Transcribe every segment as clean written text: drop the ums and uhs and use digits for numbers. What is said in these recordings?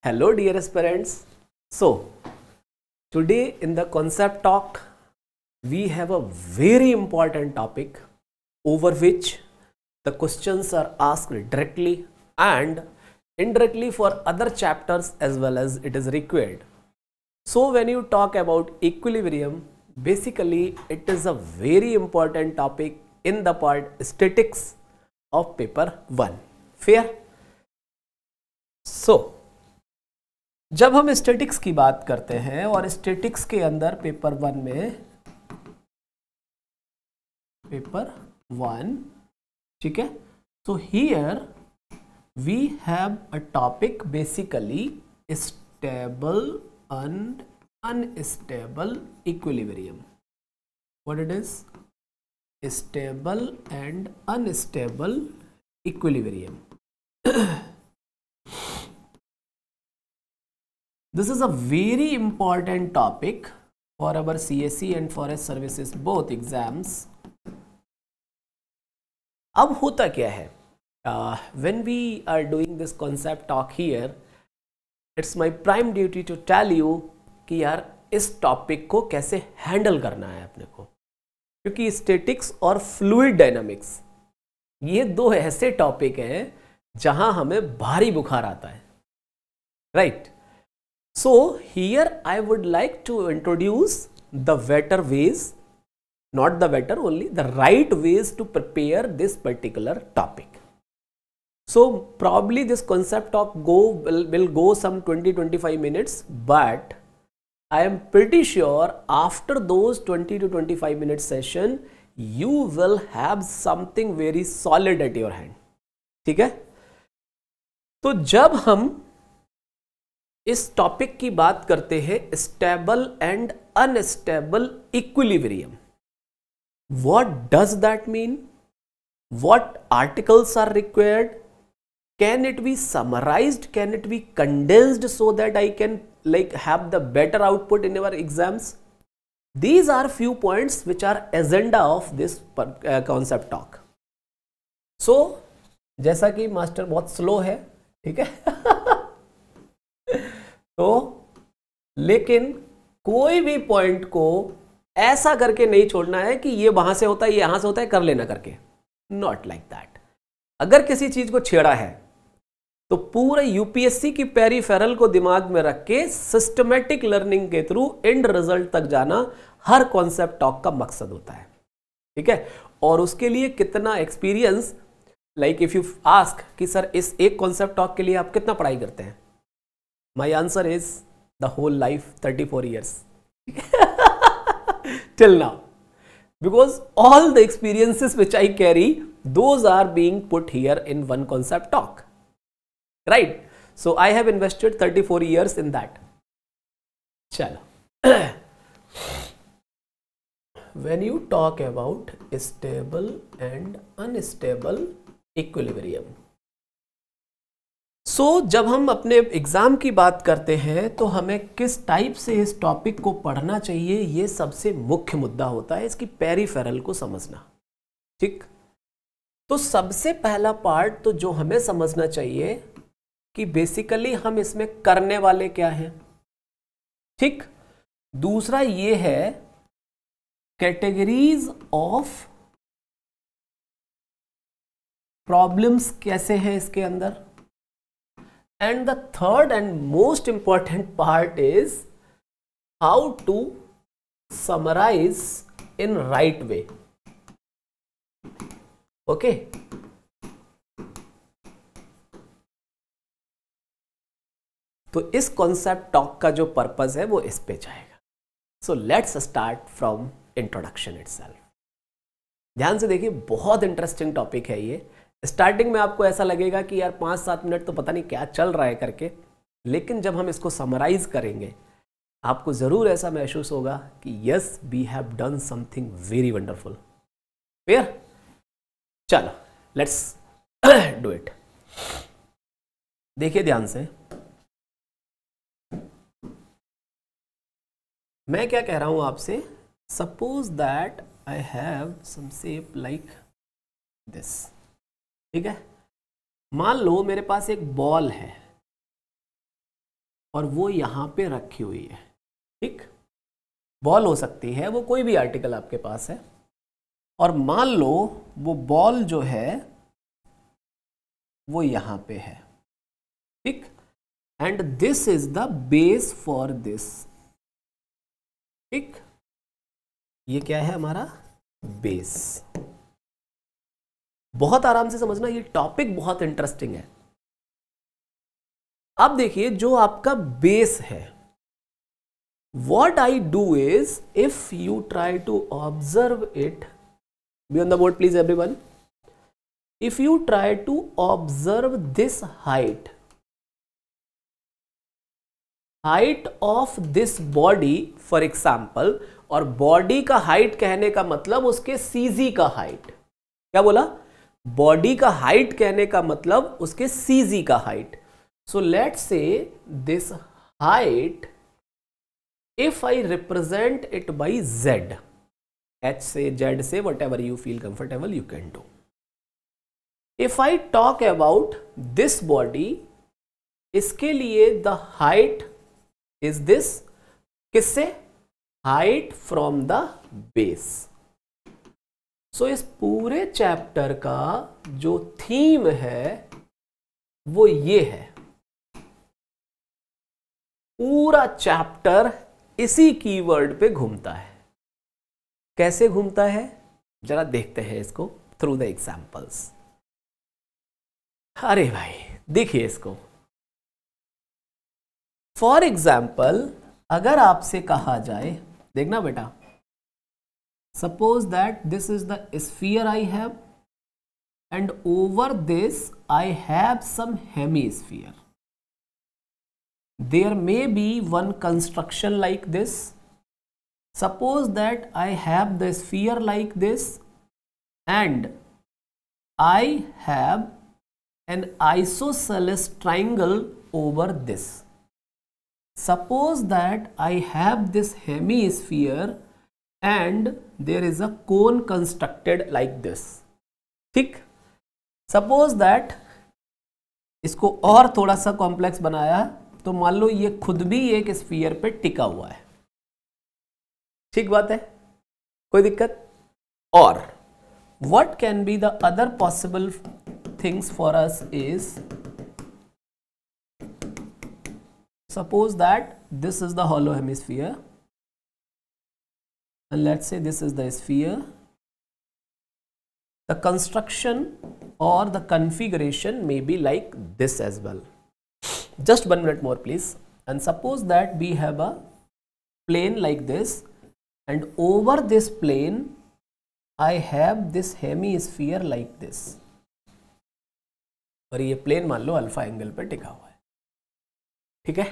Hello dear aspirants. So today in the concept talk we have a very important topic over which the questions are asked directly and indirectly for other chapters as well as it is required. So when you talk about equilibrium, basically it is a very important topic in the part statics of paper 1. Fair? So जब हम statics की बात करते हैं और statics के अंदर paper 1 ठीक है, तो here we have a topic basically stable and unstable equilibrium. What it is? Stable and unstable equilibrium. This is a very important topic for our CSE and Forest Services both exams. अब होता क्या है? When we are doing this concept talk here, it's my prime duty to tell you कि यार इस topic को कैसे handle करना है अपने को, क्योंकि स्टैटिक्स और फ्लूइड डायनामिक्स ये दो ऐसे टॉपिक हैं जहां हमें भारी बुखार आता है, right? So here I would like to introduce the better ways, not the better, only the right ways to prepare this particular topic. So probably this concept talk will go some 20-25 minutes, but I am pretty sure after those 20 to 25 minute session you will have something very solid at your hand. ठीक है? तो जब हम इस topic की बात करते हैं stable and unstable equilibrium, what does that mean? What articles are required? Can it be summarised? Can it be condensed so that I can have the better output in our exams? These are few points which are agenda of this concept talk. So जैसा कि master बहुत slow है, ठीक है तो लेकिन कोई भी पॉइंट को ऐसा करके नहीं छोड़ना है कि ये वहां से होता है, ये यहां से होता है, कर लेना करके. Not like that. अगर किसी चीज को छेड़ा है तो पूरे यूपीएससी की पेरिफेरल को दिमाग में रख के सिस्टमेटिक लर्निंग के थ्रू एंड रिजल्ट तक जाना हर कॉन्सेप्ट टॉक का मकसद होता है, ठीक है? और उसके लिए कितना experience, like if you ask कि सर इस एक कॉन्सेप्ट टॉक के लिए आप कितना पढ़ाई करते हैं, my answer is the whole life, 34 years till now, because all the experiences which I carry, those are being put here in one concept talk, right? So I have invested 34 years in that. Chalo. When you talk about stable and unstable equilibrium, जब हम अपने exam की बात करते हैं तो हमें किस टाइप से इस टॉपिक को पढ़ना चाहिए, ये सबसे मुख्य मुद्दा होता है, इसकी पेरिफेरल को समझना. ठीक, तो सबसे पहला पार्ट तो जो हमें समझना चाहिए कि बेसिकली हम इसमें करने वाले क्या हैं. ठीक, दूसरा ये है कैटेगरीज ऑफ प्रॉब्लम्स कैसे हैं इसके अंदर. And the third and most important part is how to summarize in right way. Okay. तो इस concept talk का जो purpose है वो इस पे जाएगा. So let's start from introduction itself. ध्यान से देखिए, बहुत इंटरेस्टिंग टॉपिक है ये. स्टार्टिंग में आपको ऐसा लगेगा कि यार 5-7 मिनट तो पता नहीं क्या चल रहा है करके, लेकिन जब हम इसको समराइज करेंगे आपको ज़रूर ऐसा महसूस होगा कि yes we have done something very wonderful. Clear? चलो लेट्स डू इट. देखिए ध्यान से, मैं क्या कह रहा हूं आपसे. Suppose that I have some shape like this. ठीक है, मान लो मेरे पास एक बॉल है, और वो यहां पे रखी हुई है, ठीक। बॉल हो सकती है, वो कोई भी आर्टिकल आपके पास है, और मान लो वो बॉल जो है वो यहां पे है, ठीक। And this is the base for this, ठीक। ये क्या है हमारा बेस। बहुत आराम से समझना, ये टॉपिक बहुत इंटरेस्टिंग है। अब देखिए जो आपका बेस है, what I do is, if you try to observe it, be on the board please everyone. If you try to observe this height of this body for example, और body का height कहने का मतलब उसके CG का height, क्या बोला, body का हाइट कहने का मतलब उसके सीजी का height. So let's say this height, if I represent it by Z, H से Z से whatever you feel comfortable you can do. If I talk about this body, इसके लिए the height is this, किससे, height from the base. So इस पूरे chapter का जो theme है वो ये है, पूरा चैप्टर इसी कीवर्ड पे घूमता है। कैसे घूमता है जरा देखते हैं इसको थ्रू द एग्जांपल्स। अरे भाई देखिए इसको, फॉर एग्जाम्पल अगर आपसे कहा जाए, देखना बेटा, suppose that this is the sphere I have and over this I have some hemisphere. There may be one construction like this. Suppose that I have the sphere like this and I have an isosceles triangle over this. Suppose that I have this hemisphere and there is a cone constructed like this. ठीक, Suppose that इसको और थोड़ा सा complex बनाया तो मान लो ये खुद भी एक स्फीयर पे टिका हुआ है, ठीक बात है, कोई दिक्कत। और what can be the other possible things for us is, suppose that this is the hollow hemisphere and let's say this is the sphere. The construction or the configuration may be like this as well. Just 1 minute more please. And suppose that we have a plane like this and over this plane I have this hemisphere like this. और ये plane मान लो alpha angle पे टिका हुआ है, ठीक है।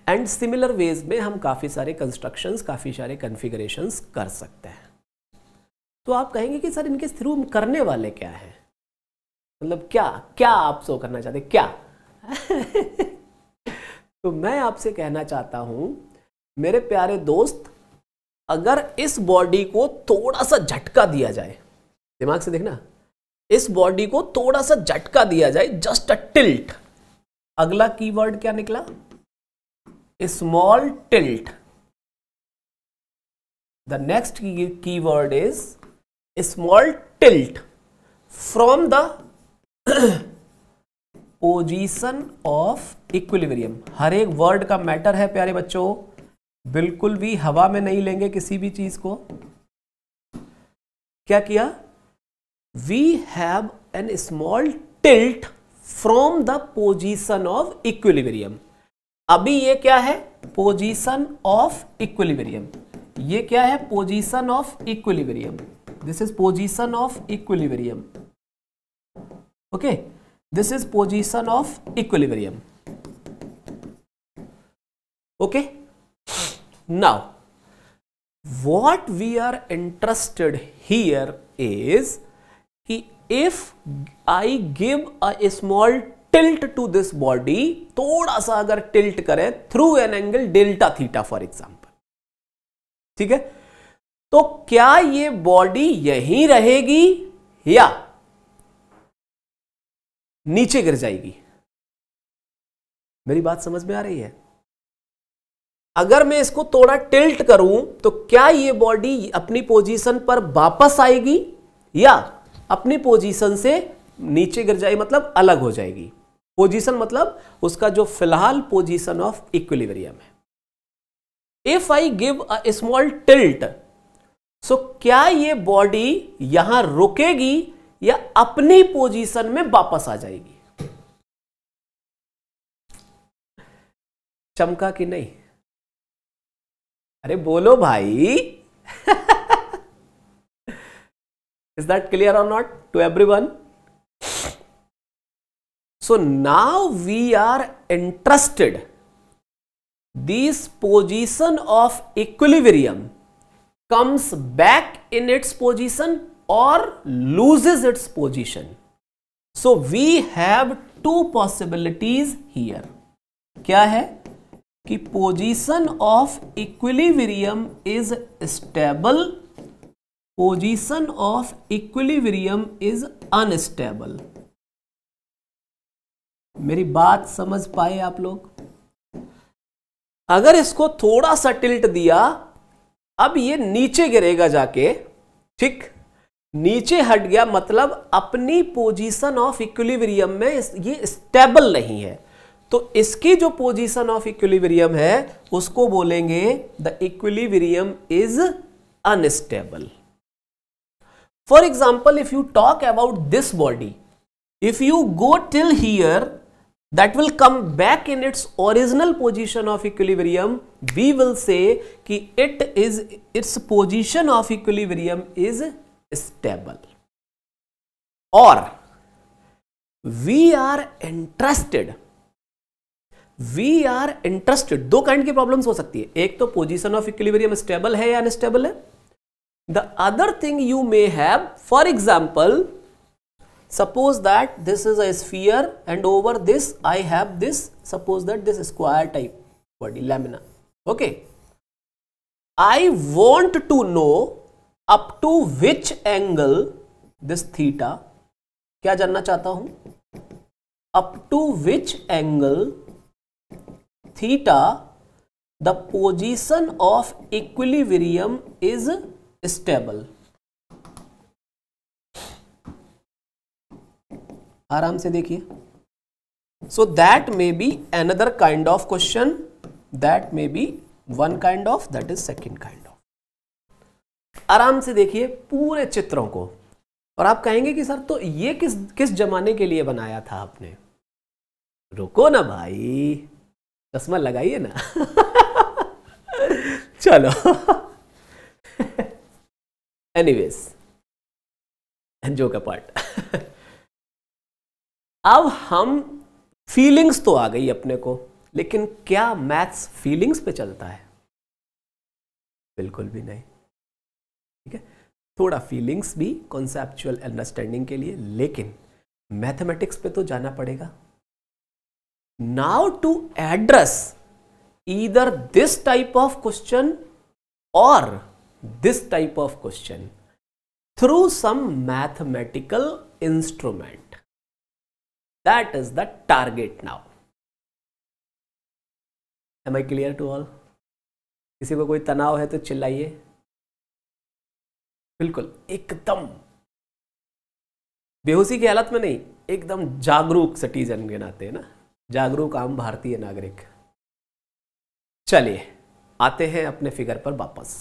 And similar veg में हम काफी सारे कंस्ट्रक्शंस, काफी सारे कॉन्फ़िगरेशंस कर सकते हैं। तो आप कहेंगे कि सर इनके थ्रू करने वाले क्या है, मतलब क्या आप शो करना चाहते क्या? तो मैं आपसे कहना चाहता हूं मेरे प्यारे दोस्त, अगर इस बॉडी को थोड़ा सा झटका दिया जाए, दिमाग से देखना, इस बॉडी को थोड़ा सा झटका दिया जाए, जस्ट अ टिल्ट, अगला कीवर्ड क्या निकला? Small tilt. The next keyword is small tilt from the position of equilibrium. हर एक वर्ड का मैटर है प्यारे बच्चों, बिल्कुल भी हवा में नहीं लेंगे किसी भी चीज को. क्या किया? We have an small tilt from the position of equilibrium. अभी ये क्या है? Position of equilibrium. ये क्या है? Position of equilibrium. This is position of equilibrium. Okay, this is position of equilibrium. Okay, now what we are interested here is कि if I give a small tilt to this body, थोड़ा सा अगर tilt करें through an angle delta theta for example, ठीक है, तो क्या ये बॉडी यहीं रहेगी या नीचे गिर जाएगी? मेरी बात समझ में आ रही है? अगर मैं इसको थोड़ा टिल्ट करूं तो क्या ये बॉडी अपनी पोजीशन पर वापस आएगी या अपनी पोजीशन से नीचे गिर जाएगी, मतलब अलग हो जाएगी? पोजीशन मतलब उसका जो फिलहाल पोजीशन ऑफ इक्विलिब्रियम है। If I give a small tilt, so क्या ये बॉडी यहां रुकेगी या अपनी पोजीशन में वापस आ जाएगी? चमका कि नहीं? अरे बोलो भाई। Is that clear or not to everyone? So now we are interested. This position of equilibrium comes back in its position or loses its position. So we have two possibilities here. क्या है कि position of equilibrium is stable, position of equilibrium is unstable. मेरी बात समझ पाए आप लोग? अगर इसको थोड़ा सा टिल्ट दिया, अब ये नीचे गिरेगा जाके, ठीक, नीचे हट गया, मतलब अपनी पोजीशन ऑफ इक्विलिब्रियम में ये स्टेबल नहीं है। तो इसकी जो पोजीशन ऑफ इक्विलिब्रियम है उसको बोलेंगे the equilibrium is unstable. For example, if you talk about this body, if you go till here, that will come back in its original position of equilibrium. We will say कि its position of equilibrium is stable. Or we are interested, दो kind की problems हो सकती है। एक तो position of equilibrium stable है या अनस्टेबल है। The other thing you may have, for example, suppose that this is a sphere and over this I have this, suppose that this square type body, lamina. Okay, I want to know up to which angle this theta, क्या जानना चाहता हूं, up to which angle theta the position of equilibrium is stable. आराम से देखिए। So that may be another kind of question, that may be one kind of, that is second kind of. आराम से देखिए पूरे चित्रों को, और आप कहेंगे कि सर तो ये किस जमाने के लिए बनाया था आपने? रुको ना भाई, चश्मा लगाइए ना। चलो। Anyways, joke apart. अब हम फीलिंग्स तो आ गई अपने को, लेकिन क्या मैथ्स फीलिंग्स पे चलता है? बिल्कुल भी नहीं। ठीक है, थोड़ा फीलिंग्स भी कॉन्सेप्चुअल अंडरस्टैंडिंग के लिए, लेकिन मैथमेटिक्स पे तो जाना पड़ेगा। Now to address either this type of question और this type of question through some mathematical instrument, that is the target now. Am I clear to all? किसी को कोई तनाव है तो चिल्लाइए। बिल्कुल एकदम बेहोशी की हालत में नहीं, एकदम जागरूक सिटीजन के नाते, ना, जागरूक आम भारतीय नागरिक। चलिए आते हैं अपने फिगर पर वापस।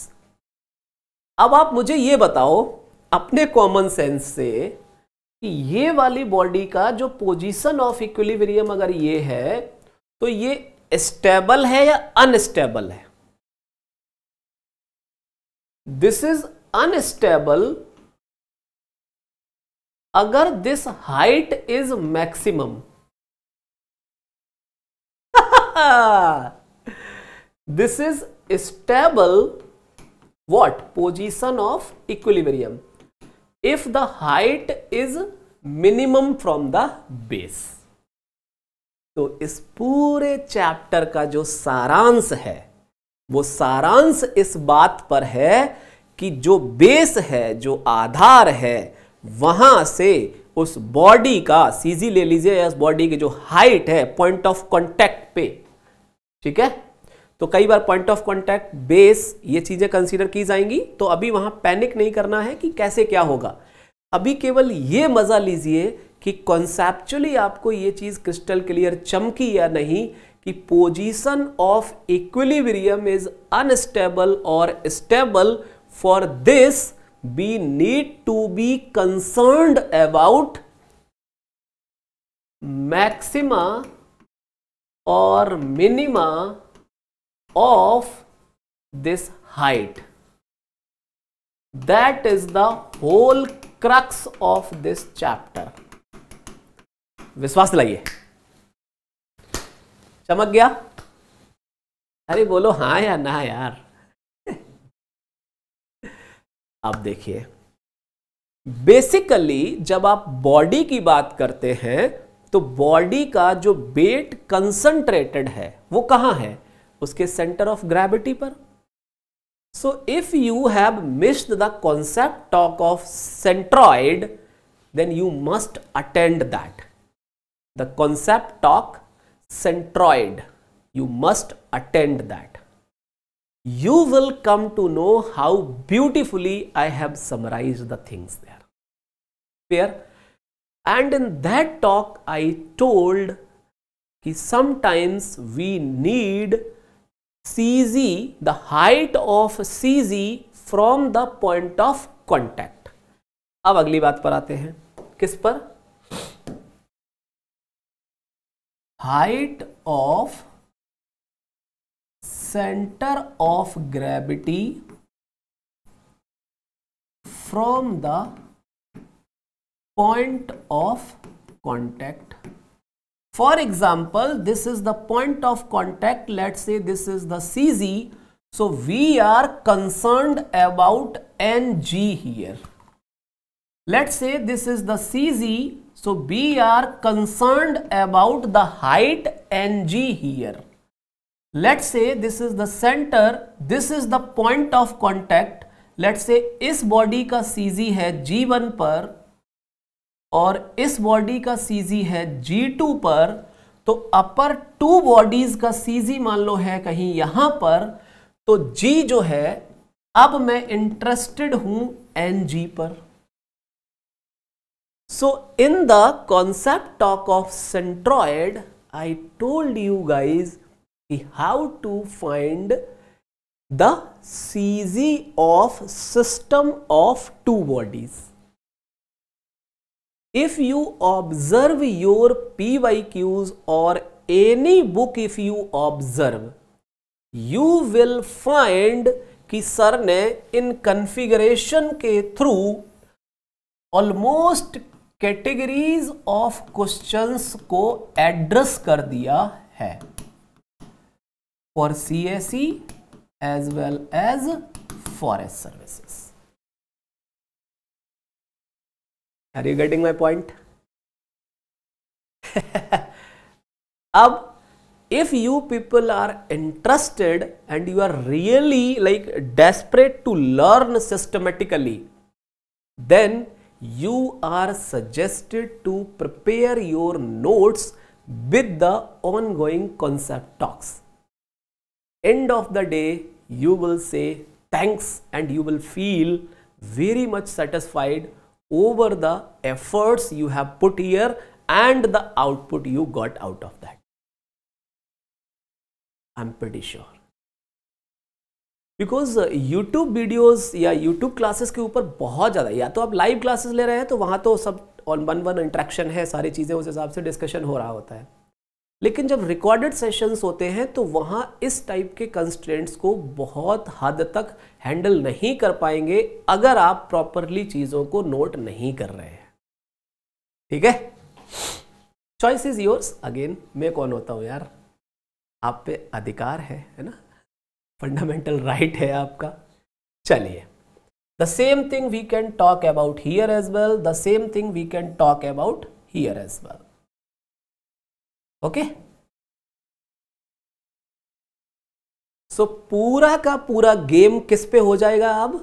अब आप मुझे ये बताओ अपने कॉमन सेंस से कि ये वाली बॉडी का जो पोजीशन ऑफ इक्विलिब्रियम अगर ये है, तो ये स्टेबल है या अनस्टेबल है? दिस इज अनस्टेबल अगर this height is maximum. This is stable what? Position of equilibrium if the height is minimum from the base। तो इस पूरे चैप्टर का जो सारांश है, वो सारांश इस बात पर है कि जो बेस है, जो आधार है, वहां से उस बॉडी का, सीजी ले लीजिए, या उस बॉडी की जो हाइट है पॉइंट ऑफ कांटेक्ट पे, ठीक है, तो कई बार पॉइंट ऑफ कांटेक्ट, बेस, ये चीजें कंसीडर की जाएंगी। तो अभी वहां पैनिक नहीं करना है कि कैसे क्या होगा, अभी केवल ये मजा लीजिए कि कॉन्सेप्चुअली आपको ये चीज क्रिस्टल क्लियर चमकी या नहीं कि position of equilibrium is unstable और stable. For this we need to be concerned about maxima or minima of this height. That is the whole crux of this chapter. विश्वास दिलाइए, चमक गया? अरे बोलो हाँ या ना यार। अब देखिए, बेसिकली जब आप बॉडी की बात करते हैं तो बॉडी का जो वेट कंसंट्रेटेड है वो कहां है? उसके सेंटर ऑफ ग्रेविटी पर। So if you have missed the concept talk of centroid, then you must attend that. The concept talk centroid, you must attend that. You will come to know how beautifully I have summarized the things there. Fair? And in that talk I told that sometimes we need CZ, the height of CZ from the point of contact. अब अगली बात पर आते हैं, किस पर? Height of center of gravity from the point of contact. For example, this is the point of contact. Let's say this is the CZ. So we are concerned about NG here. Let's say this is the CZ. So we are concerned about the height NG here. Let's say this is the center, this is the point of contact. Let's say इस body का CZ है G1 पर और इस body का CZ है G2 पर, तो अपर टू बॉडीज का CZ मान लो है कहीं यहां पर, तो G जो है, अब मैं इंटरेस्टेड हूं NG पर. So in the concept talk of centroid, I told you guys how to find the CZ of system of two bodies. If you observe your PYQs or any book, if you observe, you will find कि sir ने इन configuration के through almost categories of questions को address कर दिया है for CSE as well as forest services. Are you getting my point? अब if you people are interested and you are really like desperate to learn systematically, then you are suggested to prepare your notes with the ongoing concept talks. End of the day, you will say thanks and you will feel very much satisfied over the efforts you have put here and the output you got out of that. I'm pretty sure. Because YouTube videos या YouTube classes के ऊपर बहुत ज़्यादा, या तो आप live classes ले रहे हैं तो वहाँ तो सब ऑन वन इंटरेक्शन है, सारी चीज़ें उस हिसाब से डिस्कशन हो रहा होता है, लेकिन जब रिकॉर्डेड सेशंस होते हैं तो वहाँ इस टाइप के कंस्ट्रेंट्स को बहुत हद तक हैंडल नहीं कर पाएंगे अगर आप प्रॉपरली चीज़ों को नोट नहीं कर रहे हैं. ठीक है, चॉइस इज योर्स. अगेन मैं कौन होता हूँ यार, आप पे अधिकार है ना, फंडामेंटल राइट है आपका. चलिए, the same thing we can talk about here as well, the same thing we can talk about here as well. Okay, so पूरा का पूरा गेम किस पे हो जाएगा अब?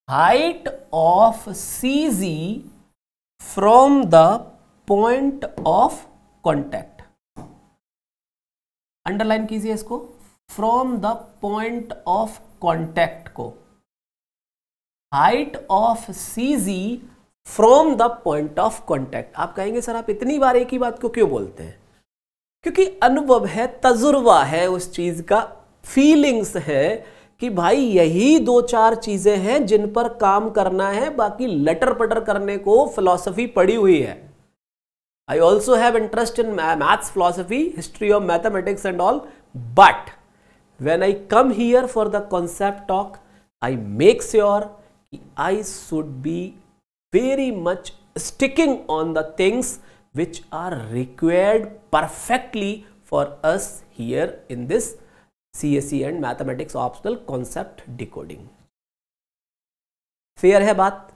Height of CZ from the point of contact, underline कीजिए इसको, from the point of contact को, height of CG from the point of contact. आप कहेंगे सर आप इतनी बार एक ही बात को क्यों बोलते हैं? क्योंकि अनुभव है, तजुर्बा है उस चीज का, फीलिंग्स है कि भाई यही दो चार चीजें हैं जिन पर काम करना है, बाकी लटर पटर करने को फिलॉसफी पड़ी हुई है। I also have interest in maths, philosophy, history of mathematics and all, but when I come here for the concept talk, I make sure I should be very much sticking on the things which are required perfectly for us here in this CSE and mathematics optional concept decoding. Fair है बात?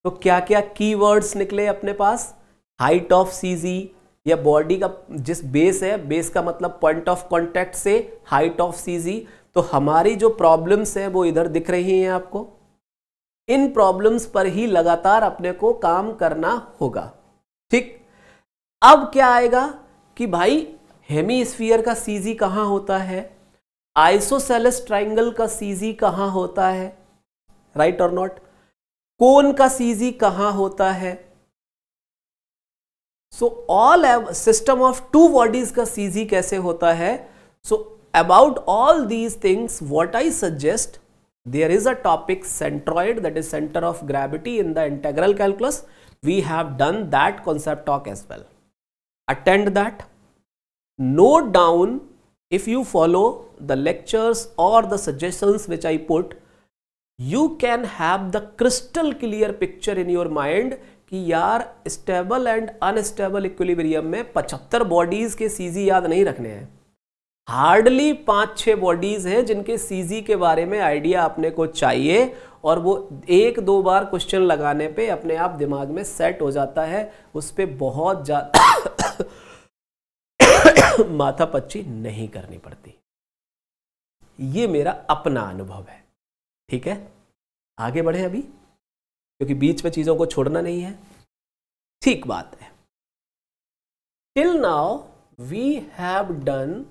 तो क्या क्या keywords निकले अपने पास? Height of CG या body का जिस बेस है, बेस का मतलब पॉइंट ऑफ कॉन्टैक्ट से हाइट ऑफ CG। तो हमारी जो प्रॉब्लम्स हैं वो इधर दिख रही हैं आपको, इन प्रॉब्लम्स पर ही लगातार अपने को काम करना होगा। ठीक, अब क्या आएगा कि भाई हेमीस्फीयर का CG कहां होता है, आइसोसेलेस ट्राइंगल का CG कहां होता है, राइट और नॉट, कोन का CG कहां होता है, so all system of two bodies का CG कैसे होता है। So about all these things what I suggest, there is a topic centroid, that is center of gravity, in the integral calculus. We have done that concept talk as well. Attend that, note down, if you follow the lectures or the suggestions which I put, you can have the crystal clear picture in your mind कि यार stable and unstable equilibrium में 75 bodies के CG याद नहीं रखने हैं, hardly 5-6 bodies हैं जिनके CG के बारे में आइडिया अपने को चाहिए, और वो एक दो बार क्वेश्चन लगाने पे अपने आप दिमाग में सेट हो जाता है, उस पर बहुत ज्यादा माथा पच्ची नहीं करनी पड़ती। ये मेरा अपना अनुभव है। ठीक है, आगे बढ़े अभी, क्योंकि बीच में चीजों को छोड़ना नहीं है। ठीक बात है। Till now we have done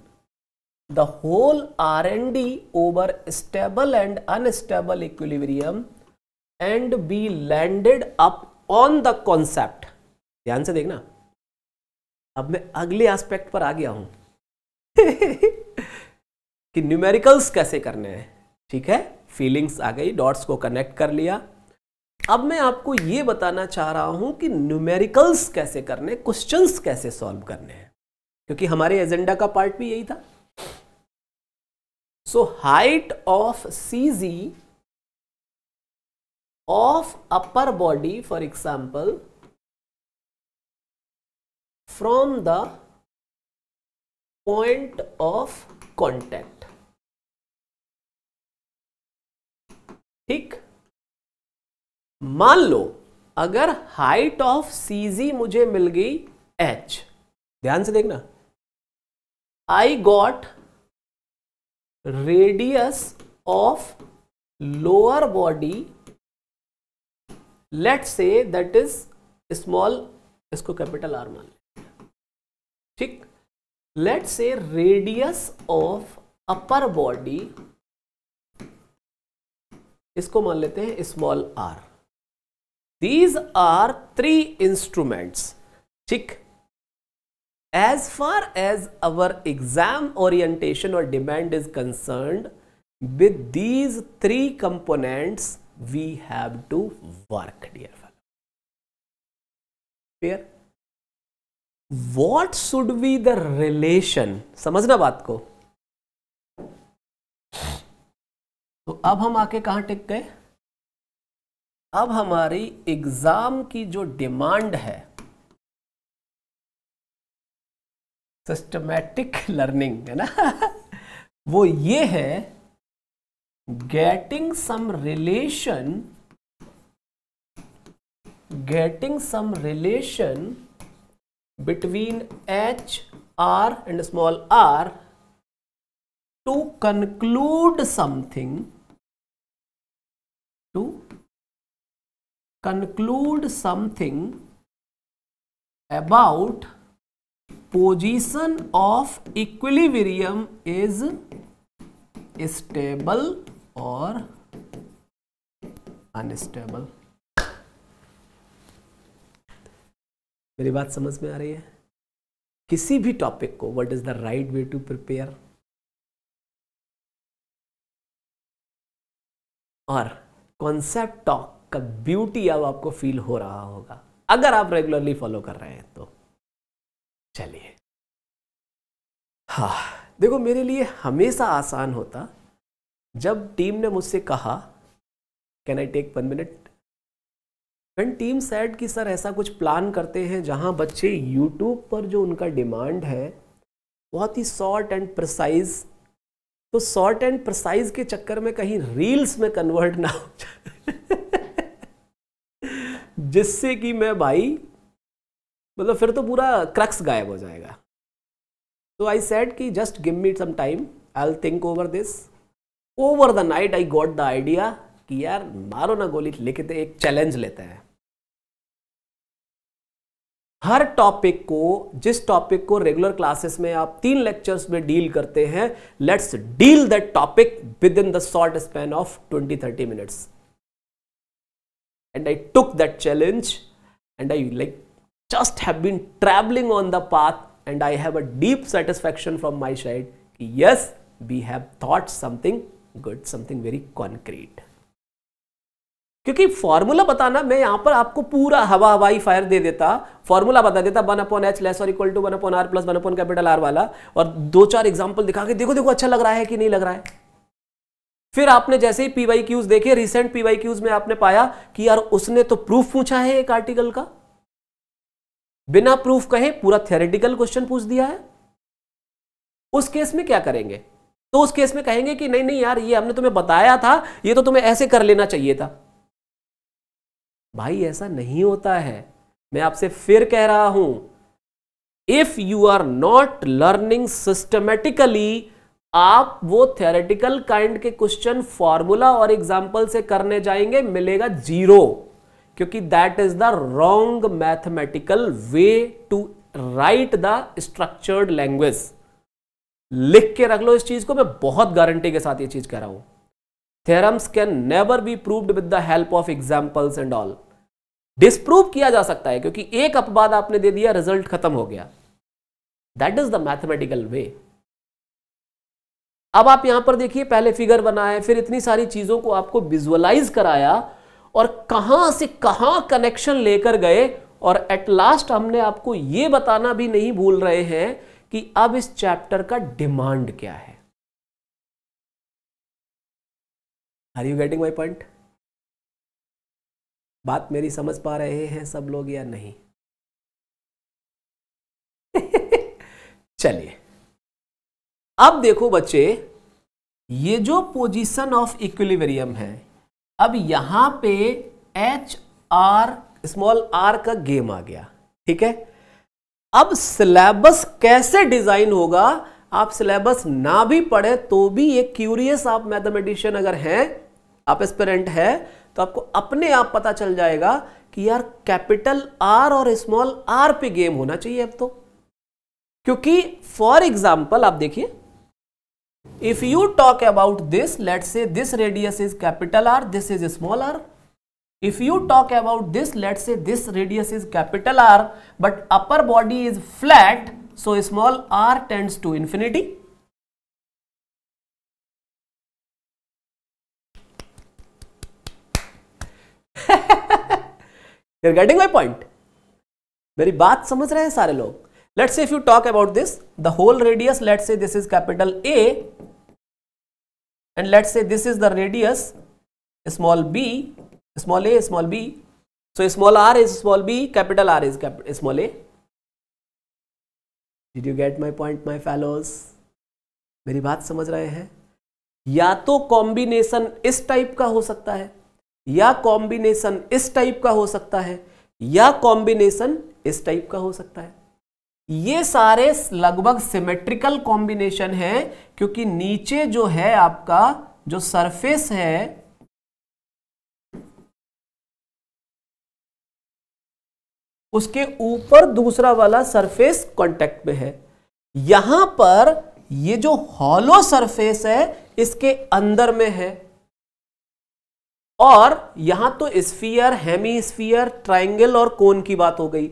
the whole R&D over stable and unstable equilibrium and we landed up on the concept। ध्यान से देखना, अब मैं अगले एस्पेक्ट पर आ गया हूं कि न्यूमेरिकल्स कैसे करने हैं। ठीक है, फीलिंग्स आ गई, डॉट्स को कनेक्ट कर लिया। अब मैं आपको ये बताना चाह रहा हूं कि न्यूमेरिकल्स कैसे करने, क्वेश्चंस कैसे सॉल्व करने हैं, क्योंकि हमारे एजेंडा का पार्ट भी यही था। So height of CG of upper body, for example, from the point of contact। ठीक, मान लो अगर हाइट ऑफ CG मुझे मिल गई h, ध्यान से देखना, I got radius of lower body, let's say that is small, इसको कैपिटल R मान लें। ठीक, let's say radius of upper body, इसको मान लेते हैं small r। These are 3 instruments। ठीक, as far as our exam orientation or demand is concerned, with these 3 components we have to work, dear fellow. Clear? What should be the relation? समझना बात को। तो अब हम आके कहां टिक गए? अब हमारी एग्जाम की जो डिमांड है, सिस्टमैटिक लर्निंग है ना वो ये है, getting some relation between h, r and small r to conclude something, about position of equilibrium is stable or unstable। मेरी बात समझ में आ रही है? किसी भी टॉपिक को what is the right way to prepare, और कॉन्सेप्ट टॉक का ब्यूटी अब आपको फील हो रहा होगा अगर आप रेगुलरली फॉलो कर रहे हैं तो। चलिए, हाँ देखो, मेरे लिए हमेशा आसान होता जब टीम ने मुझसे कहा can I take 1 minute, when team said कि सर ऐसा कुछ प्लान करते हैं जहां बच्चे यूट्यूब पर जो उनका डिमांड है बहुत ही शॉर्ट एंड प्रिसाइज, तो शॉर्ट एंड प्रिसाइज के चक्कर में कहीं रील्स में कन्वर्ट ना हो जाए जिससे कि मैं भाई मतलब फिर तो पूरा क्रक्स गायब हो जाएगा। तो आई सेड कि just give me some time, I will think over this. Over the night I got the idea कि यार मारो ना गोली, लिखते एक चैलेंज लेते हैं। हर टॉपिक को, जिस टॉपिक को रेगुलर क्लासेस में आप 3 लेक्चर्स में डील करते हैं, let's deal that topic with in the short span of 20-30 minutes. And I took that challenge and I like just have been traveling on the path and I have a deep satisfaction from my side कि yes, we have thought something good, something very concrete। क्योंकि formula बताना, मैं यहां पर आपको पूरा हवाई fire दे देता, फॉर्मूला बता देता 1/h लेस और equal to 1/r plus 1/R वाला, और 2-4 एग्जांपल दिखा के देखो अच्छा लग रहा है कि नहीं लग रहा है। फिर आपने जैसे ही PYQs देखे, रिसेंट PYQs में आपने पाया कि यार उसने तो प्रूफ पूछा है एक आर्टिकल का, बिना प्रूफ कहे पूरा थ्योरेटिकल क्वेश्चन पूछ दिया है। उस केस में क्या करेंगे? तो उस केस में कहेंगे कि नहीं यार ये हमने तुम्हें बताया था, ये तो तुम्हें ऐसे कर लेना चाहिए था। भाई ऐसा नहीं होता है, मैं आपसे फिर कह रहा हूं, if you are not learning systematically, आप वो थ्योरेटिकल काइंड के क्वेश्चन फॉर्मूला और एग्जाम्पल से करने जाएंगे, मिलेगा 0, क्योंकि that is the wrong mathematical way to write the structured language. लिख के रख लो इस चीज को, मैं बहुत गारंटी के साथ ये चीज कह रहा हूं। Theorems can never be proved with the help of examples and all. Disprove किया जा सकता है क्योंकि एक अपवाद आपने दे दिया, रिजल्ट खत्म हो गया। दैट इज द मैथमेटिकल वे। अब आप यहां पर देखिए, पहले फिगर बनाए, फिर इतनी सारी चीजों को आपको विजुअलाइज कराया और कहां से कहां कनेक्शन लेकर गए, और एट लास्ट हमने आपको यह बताना भी नहीं भूल रहे हैं कि अब इस चैप्टर का डिमांड क्या है। Are you getting my point? बात मेरी समझ पा रहे हैं सब लोग या नहीं? चलिए, अब देखो बच्चे, ये जो पोजीशन ऑफ इक्विलिब्रियम है, अब यहां पे HR स्मॉल r का गेम आ गया, ठीक है। अब सिलेबस कैसे डिजाइन होगा? आप सिलेबस ना भी पढ़े तो भी एक क्यूरियस आप मैथमेटिशियन अगर हैं, आप एस्पिरेंट है, तो आपको अपने आप पता चल जाएगा कि यार कैपिटल R और स्मॉल r पे गेम होना चाहिए अब तो। क्योंकि फॉर एग्जाम्पल आप देखिए, if you talk about this, let's say this radius is capital R, this is small r. If you talk about this, let's say this radius is capital R, but upper body is flat, so small r tends to infinity. You're getting my point? मेरी बात समझ रहे हैं सारे लोग? Let's say if you talk about this, the whole radius, let's say this is capital A, and let's say this is the radius small b, small a, small b. So small r is small b, capital R is small a. Did you get my point, my fellows? मेरी बात समझ रहे हैं? या तो combination इस type का हो सकता है, या कॉम्बिनेशन इस टाइप का हो सकता है, या कॉम्बिनेशन इस टाइप का हो सकता है। ये सारे लगभग सिमेट्रिकल कॉम्बिनेशन है, क्योंकि नीचे जो है आपका जो सरफेस है उसके ऊपर दूसरा वाला सरफेस कांटेक्ट में है। यहां पर ये जो हॉलो सरफेस है इसके अंदर में है, और यहां तो स्फीयर, हेमीस्फीयर, ट्रायंगल और कोन की बात हो गई।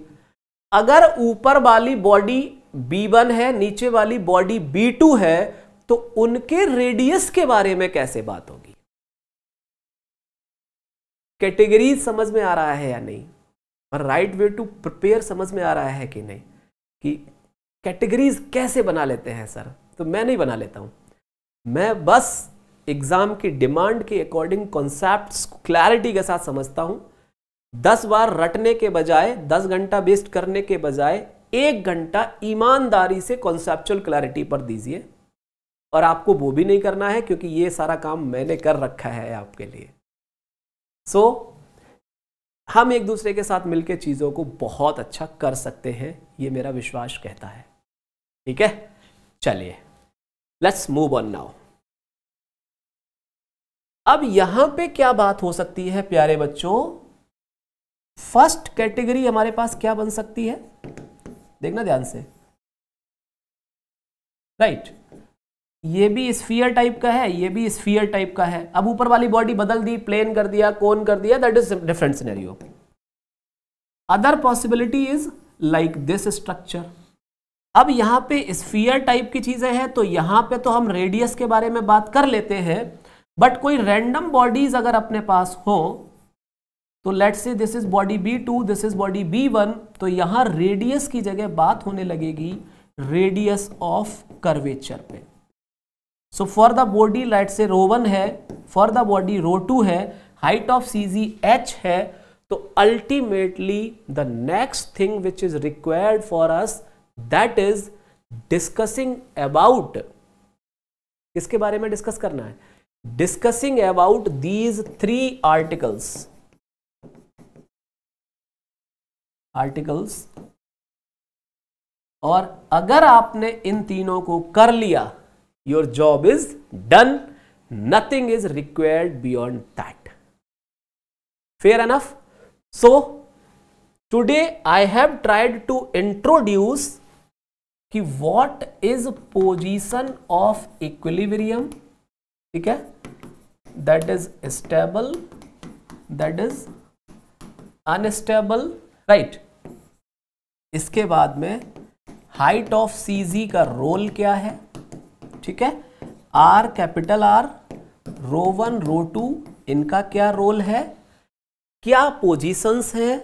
अगर ऊपर वाली बॉडी B1 है, नीचे वाली बॉडी B2 है, तो उनके रेडियस के बारे में कैसे बात होगी? कैटेगरीज समझ में आ रहा है या नहीं, और राइट वे टू प्रिपेयर समझ में आ रहा है कि नहीं, कि कैटेगरीज कैसे बना लेते हैं सर? तो मैं नहीं बना लेता हूं, मैं बस एग्जाम की डिमांड के अकॉर्डिंग कॉन्सेप्ट्स क्लैरिटी के साथ समझता हूं। 10 बार रटने के बजाय, 10 घंटा वेस्ट करने के बजाय 1 घंटा ईमानदारी से कॉन्सेप्चुअल क्लैरिटी पर दीजिए। और आपको वो भी नहीं करना है, क्योंकि ये सारा काम मैंने कर रखा है आपके लिए। सो हम एक दूसरे के साथ मिलकर चीजों को बहुत अच्छा कर सकते हैं, ये मेरा विश्वास कहता है। ठीक है, चलिए लेट्स मूव ऑन नाउ। अब यहां पे क्या बात हो सकती है प्यारे बच्चों? फर्स्ट कैटेगरी हमारे पास क्या बन सकती है, देखना ध्यान से। राइट, ये भी स्फीयर टाइप का है, ये भी स्फीयर टाइप का है। अब ऊपर वाली बॉडी बदल दी, प्लेन कर दिया, कोन कर दिया, that is different scenario. Other possibility is like this structure. अब यहां पे स्फीयर टाइप की चीजें हैं, तो यहां पे तो हम रेडियस के बारे में बात कर लेते हैं, बट कोई रैंडम बॉडीज अगर अपने पास हो, तो let's say this is body B2, this is body B1, तो यहां रेडियस की जगह बात होने लगेगी रेडियस ऑफ कर्वेचर पे। So for the body let's say ρ1 है, फॉर द बॉडी ρ2 है, हाइट ऑफ CG h है, तो ultimately the next thing which is required for us, that is discussing about, किसके बारे में डिस्कस करना है? Discussing about these 3 articles. और अगर आपने इन तीनों को कर लिया, your job is done, nothing is required beyond that. Fair enough? So today I have tried to introduce कि what is position of equilibrium, ठीक है, that is stable, that is unstable, right. इसके बाद में हाइट ऑफ CG का role क्या है, ठीक है, R, कैपिटल R, ρ1, ρ2, इनका क्या रोल है, क्या पोजीशंस हैं।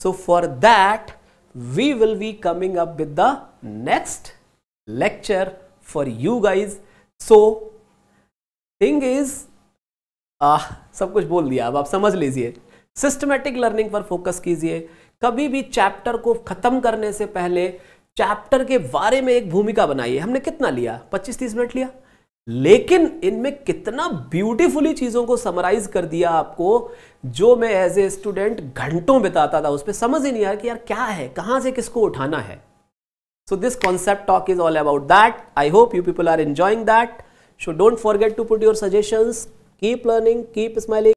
So for that we will be coming up with the next lecture for you guys. So thing is, सब कुछ बोल दिया, अब आप समझ लीजिए। सिस्टमैटिक लर्निंग पर फोकस कीजिए। कभी भी चैप्टर को खत्म करने से पहले चैप्टर के बारे में एक भूमिका बनाइए। हमने कितना लिया? 25-30 मिनट लिया, लेकिन इनमें कितना ब्यूटीफुली चीजों को समराइज कर दिया आपको, जो मैं एज ए स्टूडेंट घंटों बिताता था, उस पर समझ ही नहीं आया कि यार क्या है, कहां से किसको उठाना है। So this concept talk is all about that. I hope you people are enjoying that. So don't forget to put your suggestions. Keep learning, keep smiling.